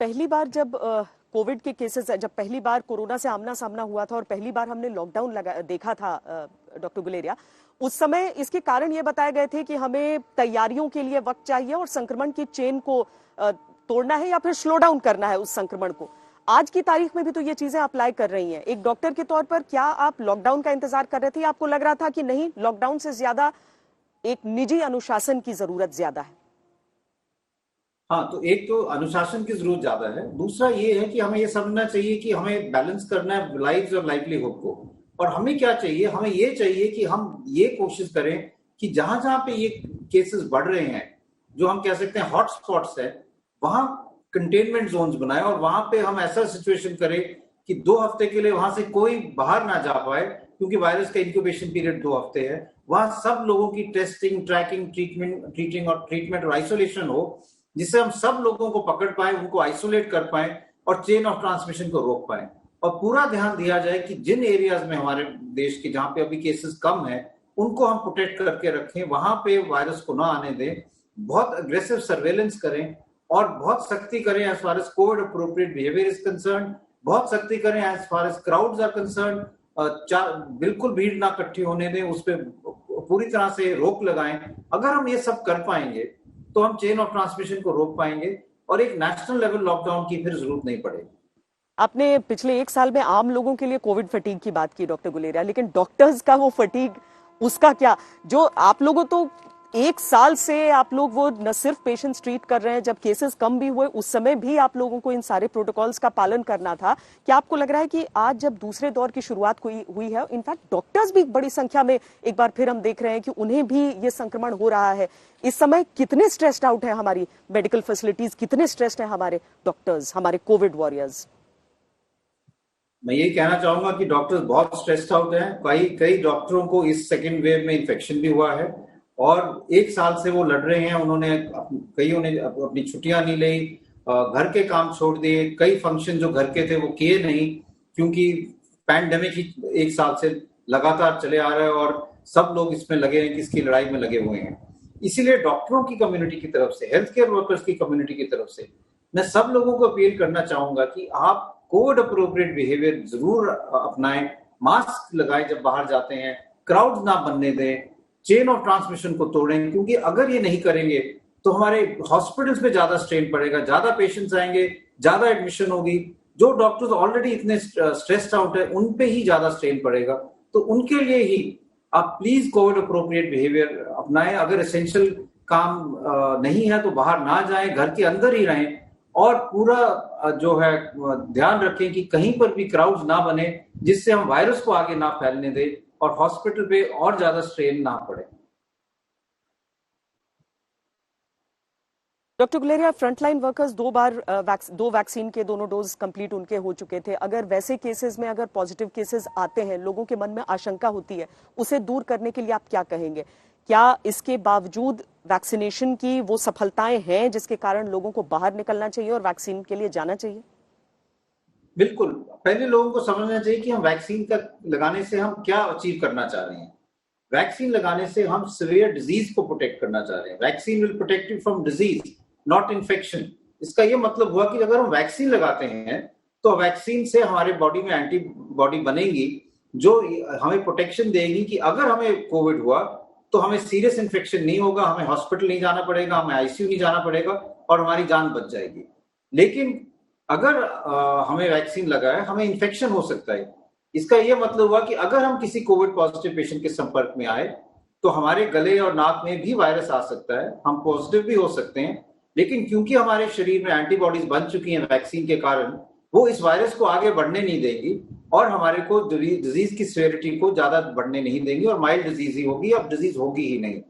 पहली बार जब कोविड के केसेस जब पहली बार कोरोना से आमना सामना हुआ था और पहली बार हमने लॉकडाउन देखा था डॉक्टर गुलेरिया, उस समय इसके कारण ये बताए गए थे कि हमें तैयारियों के लिए वक्त चाहिए और संक्रमण की चेन को तोड़ना है या फिर स्लो डाउन करना है उस संक्रमण को। आज की तारीख में भी तो ये चीजें अप्लाई कर रही हैं। एक डॉक्टर के तौर पर क्या आप लॉकडाउन का इंतजार कर रहे थे? आपको लग रहा था कि नहीं, लॉकडाउन से ज्यादा एक निजी अनुशासन की जरूरत ज्यादा है? हाँ, तो एक तो अनुशासन की जरूरत ज्यादा है। दूसरा ये है कि हमें ये समझना चाहिए कि हमें बैलेंस करना है लाइफ और लाइवलीहुड को। और हमें क्या चाहिए? हमें ये चाहिए कि हम ये कोशिश करें कि जहां जहां पे ये केसेस बढ़ रहे हैं, जो हम कह सकते हैं हॉट स्पॉट्स है, वहां कंटेनमेंट जोन्स बनाए और वहां पे हम ऐसा सिचुएशन करें कि 2 हफ्ते के लिए वहां से कोई बाहर ना जा पाए, क्योंकि वायरस का इंक्यूबेशन पीरियड 2 हफ्ते है। वहां सब लोगों की टेस्टिंग, ट्रैकिंग, ट्रीटमेंट और आइसोलेशन हो, जिससे हम सब लोगों को पकड़ पाए, उनको आइसोलेट कर पाए और चेन ऑफ ट्रांसमिशन को रोक पाए। और पूरा ध्यान दिया जाए कि जिन एरियाज में हमारे देश के जहां पे अभी केसेस कम है, उनको हम प्रोटेक्ट करके रखें, वहां पे वायरस को ना आने दें। बहुत अग्रेसिव सर्वेलेंस करें और बहुत सख्ती करें as far as COVID appropriate behaviour is concern. बहुत सख्ती करें as far as crowds are concern. बिल्कुल भीड़ ना इकट्ठी होने दें, उस पर पूरी तरह से रोक लगाएं। अगर हम ये सब कर पाएंगे तो हम चेन ऑफ ट्रांसमिशन को रोक पाएंगे और एक नेशनल लेवल लॉकडाउन की फिर जरूरत नहीं पड़ेगी। आपने पिछले 1 साल में आम लोगों के लिए कोविड फटीग की बात की डॉक्टर गुलेरिया, लेकिन डॉक्टर्स का वो फटीग, उसका क्या? जो आप लोगों तो 1 साल से आप लोग वो न सिर्फ पेशेंट्स ट्रीट कर रहे हैं, जब केसेस कम भी हुए उस समय भी आप लोगों को इन सारे प्रोटोकॉल्स का पालन करना था। क्या आपको लग रहा है कि आज जब दूसरे दौर की शुरुआत हुई है, इनफैक्ट डॉक्टर्स भी बड़ी संख्या में एक बार फिर हम देख रहे हैं कि उन्हें भी ये संक्रमण हो रहा है, इस समय कितने स्ट्रेस्ड आउट है हमारी मेडिकल फैसिलिटीज, कितने स्ट्रेस्ड है हमारे डॉक्टर्स, हमारे कोविड वॉरियर्स? मैं ये कहना चाहूंगा कि डॉक्टर्स बहुत स्ट्रेस्ड आउट हैं। कई डॉक्टरों को इस सेकेंड वेव में इन्फेक्शन भी हुआ है और 1 साल से वो लड़ रहे हैं। कईयों ने अपनी छुट्टियां नहीं ली, घर के काम छोड़ दिए, कई फंक्शन जो घर के थे वो किए नहीं, क्योंकि पैंडेमिक ही 1 साल से लगातार चले आ रहा है और सब लोग इसमें लगे हैं कि इसकी लड़ाई में लगे हुए हैं। इसीलिए डॉक्टरों की कम्युनिटी की तरफ से, हेल्थ केयर वर्कर्स की कम्युनिटी की तरफ से मैं सब लोगों को अपील करना चाहूंगा कि आप कोविड अप्रोप्रिएट बिहेवियर जरूर अपनाएं, मास्क लगाएं जब बाहर जाते हैं, क्राउड ना बनने दें, चेन ऑफ ट्रांसमिशन को तोड़ें। क्योंकि अगर ये नहीं करेंगे तो हमारे हॉस्पिटल्स पे ज्यादा स्ट्रेन पड़ेगा, ज्यादा पेशेंट्स आएंगे, ज्यादा एडमिशन होगी। जो डॉक्टर्स ऑलरेडी इतने स्ट्रेस्ड आउट है, उन पे ही ज्यादा स्ट्रेन पड़ेगा। तो उनके लिए ही आप प्लीज कोविड अप्रोप्रिएट बिहेवियर अपनाएं। अगर एसेंशियल काम नहीं है तो बाहर ना जाएं, घर के अंदर ही रहें और पूरा जो है ध्यान रखें कि कहीं पर भी क्राउड ना बने, जिससे हम वायरस को आगे ना फैलने दें और हॉस्पिटल पे और ज्यादा स्ट्रेन ना पड़े। डॉक्टर गुलेरिया, फ्रंटलाइन वर्कर्स दो वैक्सीन के दोनों डोज कंप्लीट उनके हो चुके थे। अगर वैसे केसेस में अगर पॉजिटिव केसेस आते हैं, लोगों के मन में आशंका होती है, उसे दूर करने के लिए आप क्या कहेंगे? क्या इसके बावजूद वैक्सीनेशन की वो सफलताएं हैं जिसके कारण लोगों को बाहर निकलना चाहिए और वैक्सीन के लिए जाना चाहिए? बिल्कुल, पहले लोगों को समझना चाहिए कि हम वैक्सीन का लगाने से हम क्या अचीव करना चाह रहे हैं। वैक्सीन लगाने से हम सीवियर डिजीज को प्रोटेक्ट करना चाह रहे हैं। Vaccine will protect you from disease, not infection. इसका ये मतलब हुआ कि अगर हम वैक्सीन लगाते हैं तो वैक्सीन से हमारे बॉडी में एंटीबॉडी बनेगी जो हमें प्रोटेक्शन देगी कि अगर हमें कोविड हुआ तो हमें सीरियस इन्फेक्शन नहीं होगा, हमें हॉस्पिटल नहीं जाना पड़ेगा, हमें आईसीयू नहीं जाना पड़ेगा और हमारी जान बच जाएगी। लेकिन अगर हमें वैक्सीन लगा है, हमें इन्फेक्शन हो सकता है। इसका यह मतलब हुआ कि अगर हम किसी कोविड पॉजिटिव पेशेंट के संपर्क में आए तो हमारे गले और नाक में भी वायरस आ सकता है, हम पॉजिटिव भी हो सकते हैं। लेकिन क्योंकि हमारे शरीर में एंटीबॉडीज बन चुकी हैं वैक्सीन के कारण, वो इस वायरस को आगे बढ़ने नहीं देंगी और हमारे को डिजीज की सिवियरिटी को ज्यादा बढ़ने नहीं देंगी और माइल्ड डिजीज ही होगी, अब डिजीज होगी ही नहीं।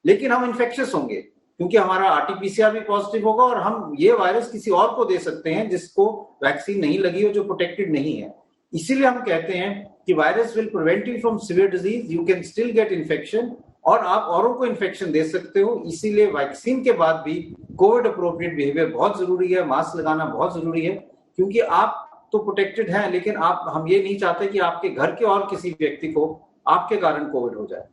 लेकिन हम इन्फेक्शियस होंगे क्योंकि हमारा आरटीपीसीआर भी पॉजिटिव होगा और हम ये वायरस किसी और को दे सकते हैं जिसको वैक्सीन नहीं लगी हो, जो प्रोटेक्टेड नहीं है। इसीलिए हम कहते हैं कि virus will prevent you from severe disease, you can still get infection और आप औरों को इन्फेक्शन दे सकते हो। इसीलिए वैक्सीन के बाद भी कोविड अप्रोप्रिएट बिहेवियर बहुत जरूरी है, मास्क लगाना बहुत जरूरी है, क्योंकि आप तो प्रोटेक्टेड हैं, लेकिन हम ये नहीं चाहते कि आपके घर के और किसी व्यक्ति को आपके कारण कोविड हो जाए।